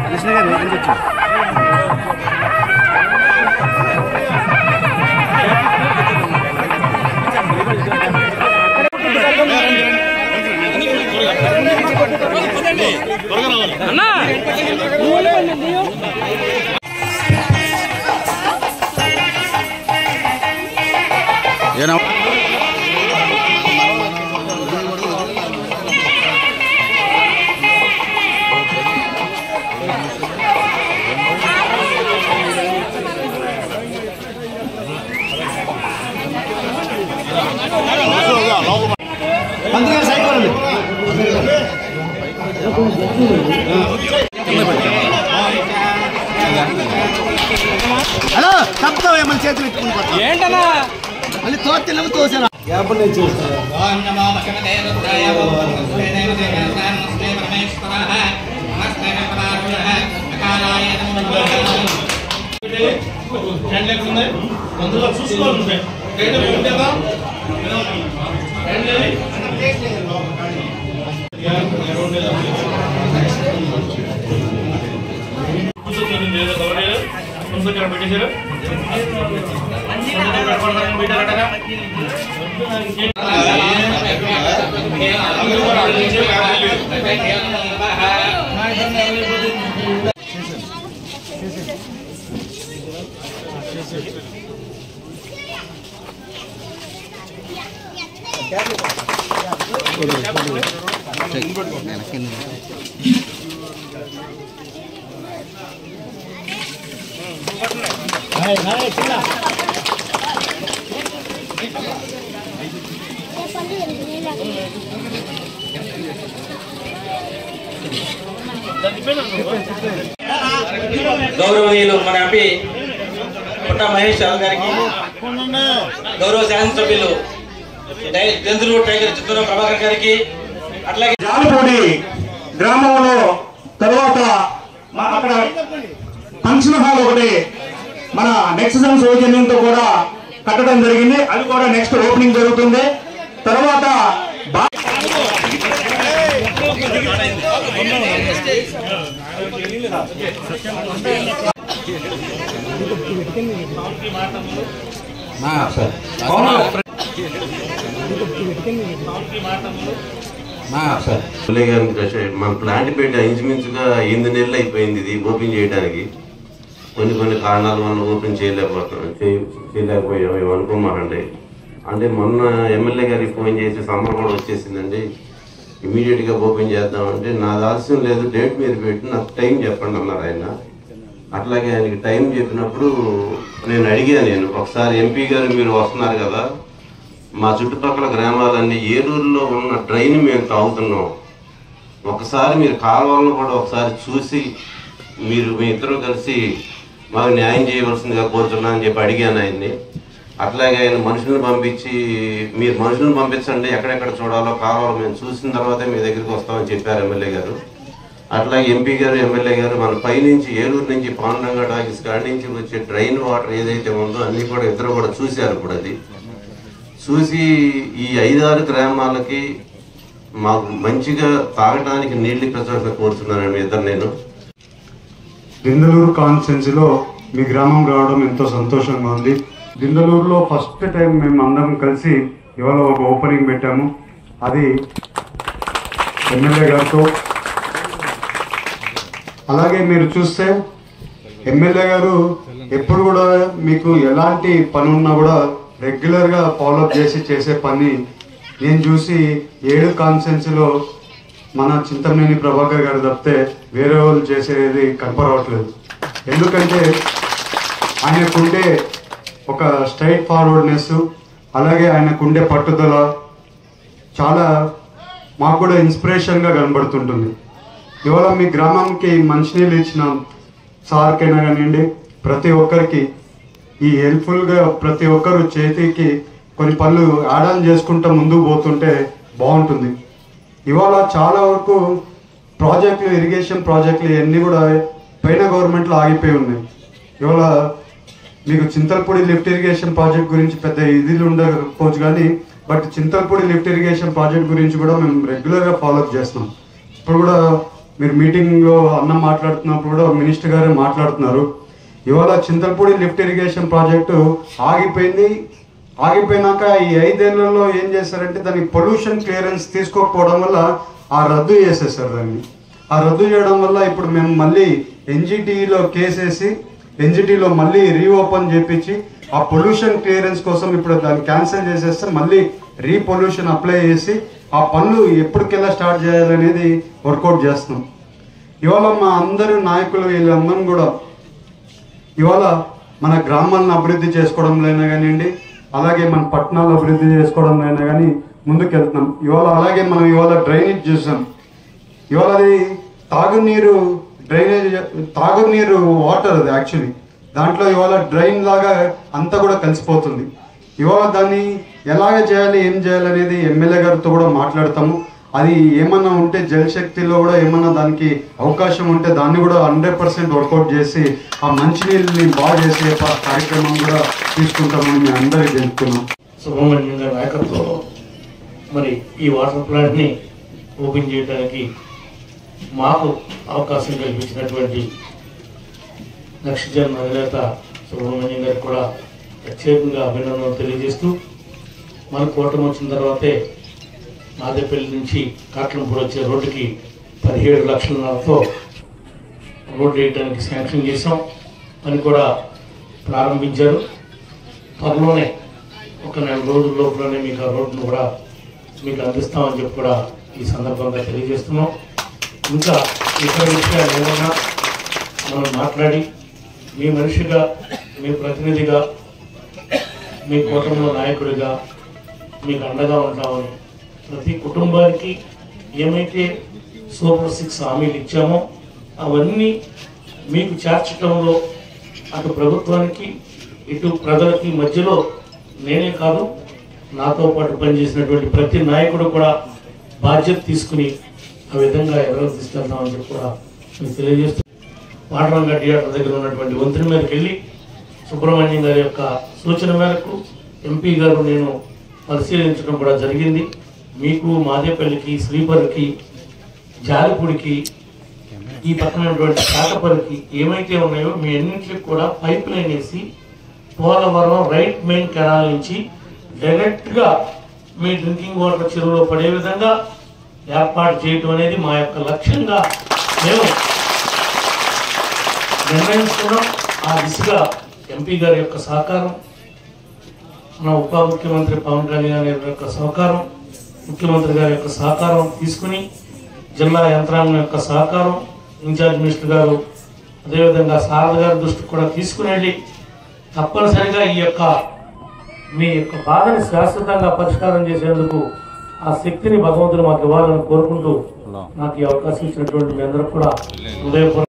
కృష్ణ గారు హలో తప్పుతావు ఏమన్నా చేతులు పెట్టుకుని ఏంటన్నా మళ్ళీ తోటెళ్ళము తోసారా చూసుకోవాలి గౌరవనీయులు మన ఎంపీ పుట్ట మహేష్ రావు గారికి, గౌరవ శాసనసభ్యులు జంతులు టైగర్ చిత్తూరు ప్రభాకర్ గారికి, అట్లాగే జాలిపూడి గ్రామంలో తర్వాత అక్కడ ఫంక్షన్ హాల్ ఒకటి మన నెక్సన్ సౌజన్యంతో కూడా కట్టడం జరిగింది. అది కూడా నెక్స్ట్ ఓపెనింగ్ జరుగుతుంది. తర్వాత మన ప్లాంట్ పెట్టి ఇంచుమించుగా 8 నెలలు అయిపోయింది ఇది ఓపెన్ చేయడానికి. కొన్ని కారణాల వల్ల ఓపెన్ చేయలేకపోయాం ఏమనుకోమాకండి. అంటే మొన్న ఎమ్మెల్యే గారికి ఫోన్ చేసి సమ్మర్ కూడా వచ్చేసిందండి, ఇమీడియట్గా ఓపెన్ చేద్దామంటే నాది ఆలస్యం లేదు, డేట్ మీరు పెట్టి నాకు టైం చెప్పండి అన్నారు ఆయన. అట్లాగే ఆయనకి టైం చెప్పినప్పుడు నేను అడిగాను, ఒకసారి ఎంపీ గారు మీరు వస్తున్నారు కదా, మా చుట్టుపక్కల గ్రామాలన్నీ ఏలూరులో ఉన్న డ్రైన్ మేము తాగుతున్నాం, ఒకసారి మీరు కాలువలను కూడా ఒకసారి చూసి మీరు మీ ఇద్దరు కలిసి మాకు న్యాయం చేయవలసిందిగా కోరుతున్నా అని చెప్పి అడిగాను ఆయన్ని. అట్లాగే ఆయన మనుషులను పంపించి మీరు మనుషులను పంపించండి, ఎక్కడెక్కడ చూడాలో కాలువలు మేము చూసిన తర్వాతే మీ దగ్గరికి వస్తామని చెప్పారు ఎమ్మెల్యే గారు. అట్లాగే ఎంపీ గారు ఎమ్మెల్యే గారు మన పైనుంచి ఏలూరు నుంచి పాండురంగ టాకీస్ కాడి నుంచి వచ్చే డ్రైన్ వాటర్ ఏదైతే ఉందో అన్నీ కూడా ఇద్దరు కూడా చూశారు. ఇప్పుడు అది చూసి ఈ 5-6 గ్రామాలకి మాకు మంచిగా తాగడానికి నీళ్ళు ఇప్పించాలని కోరుతున్నాను మీ ఇద్దరు. నేను దిందలూరు కాన్స్టిట్యున్సీలో మీ గ్రామం రావడం ఎంతో సంతోషంగా ఉంది. దిందలూరులో ఫస్ట్ టైం మేము అందరం కలిసి ఇవాళ ఒక ఓపెనింగ్ పెట్టాము, అది ఎమ్మెల్యే గారితో. అలాగే మీరు చూస్తే ఎమ్మెల్యే గారు ఎప్పుడు కూడా మీకు ఎలాంటి పని ఉన్నా కూడా రెగ్యులర్గా ఫాలోఅప్ చేసే పని నేను చూసి 7 కాన్స్టిట్యున్సీలో మన చింతమనేని ప్రభాకర్ గారు తప్పితే వేరే వాళ్ళు చేసేది కనపడవట్లేదు. ఎందుకంటే ఆయనకుండే ఒక స్ట్రైట్ ఫార్వర్డ్నెస్, అలాగే ఆయనకుండే పట్టుదల చాలా మాకు కూడా ఇన్స్పిరేషన్గా కనబడుతుంటుంది. ఇవాళ మీ గ్రామంకి మంచినీళ్ళు ఇచ్చిన సార్కైనా కానివ్వండి, ప్రతి ఒక్కరికి ఈ హెల్ప్ఫుల్గా ప్రతి ఒక్కరు చేతికి కొన్ని పనులు యాడ్ ఆన్ చేసుకుంటూ ముందుకు పోతుంటే బాగుంటుంది. ఇవాళ చాలా వరకు ప్రాజెక్టులు, ఇరిగేషన్ ప్రాజెక్టులు ఇవన్నీ కూడా పైన గవర్నమెంట్లో ఆగిపోయి ఉన్నాయి. ఇవాళ మీకు చింతలపూడి లిఫ్ట్ ఇరిగేషన్ ప్రాజెక్ట్ గురించి పెద్ద ఇదిలు ఉండకపోవచ్చు కానీ, but Chintalapudi lift irrigation project గురించి కూడా మేము రెగ్యులర్గా ఫాలోఅప్ చేస్తున్నాం. ఇప్పుడు కూడా మీరు మీటింగ్లో అన్న మాట్లాడుతున్నప్పుడు కూడా మినిస్టర్ గారే మాట్లాడుతున్నారు. ఇవాళ చింతలపూడి లిఫ్ట్ ఇరిగేషన్ ప్రాజెక్టు ఆగిపోయినాక ఈ 5 ఏళ్లలో ఏం చేశారంటే దానికి పొల్యూషన్ క్లియరెన్స్ తీసుకోకపోవడం వల్ల ఆ రద్దు చేసేసారు దాన్ని. ఆ రద్దు చేయడం వల్ల ఇప్పుడు మేము మళ్ళీ ఎన్జిటిలో కేసేసి ఎన్జిటిలో మళ్ళీ రీఓపెన్ చేపించి ఆ పొల్యూషన్ క్లియరెన్స్ కోసం ఇప్పుడు దాన్ని క్యాన్సిల్ చేసేస్తే మళ్ళీ రీపొల్యూషన్ అప్లై చేసి ఆ పనులు ఎప్పటికెలా స్టార్ట్ చేయాలనేది వర్కౌట్ చేస్తున్నాం. ఇవాళ మా అందరి నాయకులు వీళ్ళందరం కూడా ఇవాళ మన గ్రామాలను అభివృద్ధి చేసుకోవడంలోనైనా కానివ్వండి, అలాగే మన పట్టణాలు అభివృద్ధి చేసుకోవడంలోనైనా కానీ ముందుకెళ్తున్నాం. అలాగే మనం ఇవాళ డ్రైనేజ్ చూసాం. ఇవాళ అది తాగునీరు వాటర్ అది యాక్చువల్లీ దాంట్లో ఇవాళ డ్రైన్ లాగా అంతా కూడా కలిసిపోతుంది. ఇవాళ దాన్ని ఎలాగ చేయాలి, ఏం చేయాలి అనేది ఎమ్మెల్యే గారితో కూడా మాట్లాడతాము. అది ఏమన్నా ఉంటే జలశక్తిలో కూడా ఏమన్నా దానికి అవకాశం ఉంటే దాన్ని కూడా 100% వర్కౌట్ చేసి ఆ మంచినీళ్ళని బాగా చేసే కార్యక్రమం కూడా తీసుకుంటామని మేము అందరికీ తెలుపుతున్నాం. సుబ్రహ్మణ్యం గారి నాయకత్వంలో మరి ఈ వాటర్ ప్లాంట్ని ఓపెన్ చేయడానికి మాకు అవకాశం కల్పించినటువంటి నక్షజన్ అధినేత సుబ్రహ్మణ్యం గారికి కూడా ప్రత్యేకంగా అభినందనలు తెలియజేస్తూ, మన కూటమి వచ్చిన తర్వాతే మాదేపల్లి నుంచి కాట్లంపూడి వచ్చే రోడ్డుకి 17 లక్షలతో రోడ్డు వేయడానికి శాంక్షన్ చేసాం. అని కూడా ప్రారంభించారు. త్వరలోనే ఒక 4 రోజుల లోపలనే మీకు ఆ రోడ్డును కూడా మీకు అందిస్తామని చెప్పి కూడా ఈ సందర్భంగా తెలియజేస్తున్నాం. ఇంకా ఇతర విషయాలు ఏమన్నా మనం మాట్లాడి మీ మనిషిగా, మీ ప్రతినిధిగా, మీ కుటుంబ నాయకుడిగా మీకు అండగా ఉంటామని, ప్రతి కుటుంబానికి ఏమైతే సూపర్ 6 హామీలు ఇచ్చామో అవన్నీ మీకు చేర్చడంలో అటు ప్రభుత్వానికి ఇటు ప్రజలకి మధ్యలో నేనే కాదు, నాతో పాటు పనిచేసినటువంటి ప్రతి నాయకుడు కూడా బాధ్యత తీసుకుని ఆ విధంగా ఎవరు తీసుకెళ్తామని చెప్పి కూడా మీకు తెలియజేస్తూ, పాండరంగ థియేటర్ దగ్గర ఉన్నటువంటి వంతెన మీదకి వెళ్ళి సుబ్రహ్మణ్యం గారి యొక్క సూచన మేరకు ఎంపీ గారు నేను పరిశీలించడం కూడా జరిగింది. మీకు మాదేపల్లికి, శ్రీపల్లికి, జాలిపూడికి, ఈ పక్కనటువంటి కాకపల్లికి ఏమైతే ఉన్నాయో మీ అన్నింటికి కూడా పైప్ లైన్ వేసి పోలవరం రైట్ మెయిన్ కెనాల్ నుంచి డైరెక్ట్గా మీ డ్రింకింగ్ వాటర్ చెరువులో పడే విధంగా ఏర్పాటు చేయటం అనేది మా యొక్క లక్ష్యంగా మేము నిర్ణయించుకున్నాం. ఆ దిశగా ఎంపీ గారి యొక్క సహకారం, మన ఉప ముఖ్యమంత్రి పవన్ కళ్యాణ్ గారి యొక్క సహకారం, ముఖ్యమంత్రి గారి యొక్క సహకారం తీసుకుని, జిల్లా యంత్రాంగం యొక్క సహకారం, ఇన్ఛార్జ్ మినిస్టర్ గారు అదేవిధంగా శారద గారి దృష్టికి కూడా తీసుకుని వెళ్ళి తప్పనిసరిగా ఈ యొక్క మీ యొక్క బాధని శాశ్వతంగా పరిష్కారం చేసేందుకు ఆ శక్తిని భగవంతుడు మాకు ఇవ్వాలని కోరుకుంటూ నాకు ఈ అవకాశం ఇచ్చినటువంటి మీ అందరూ కూడా హృదయపూర్వక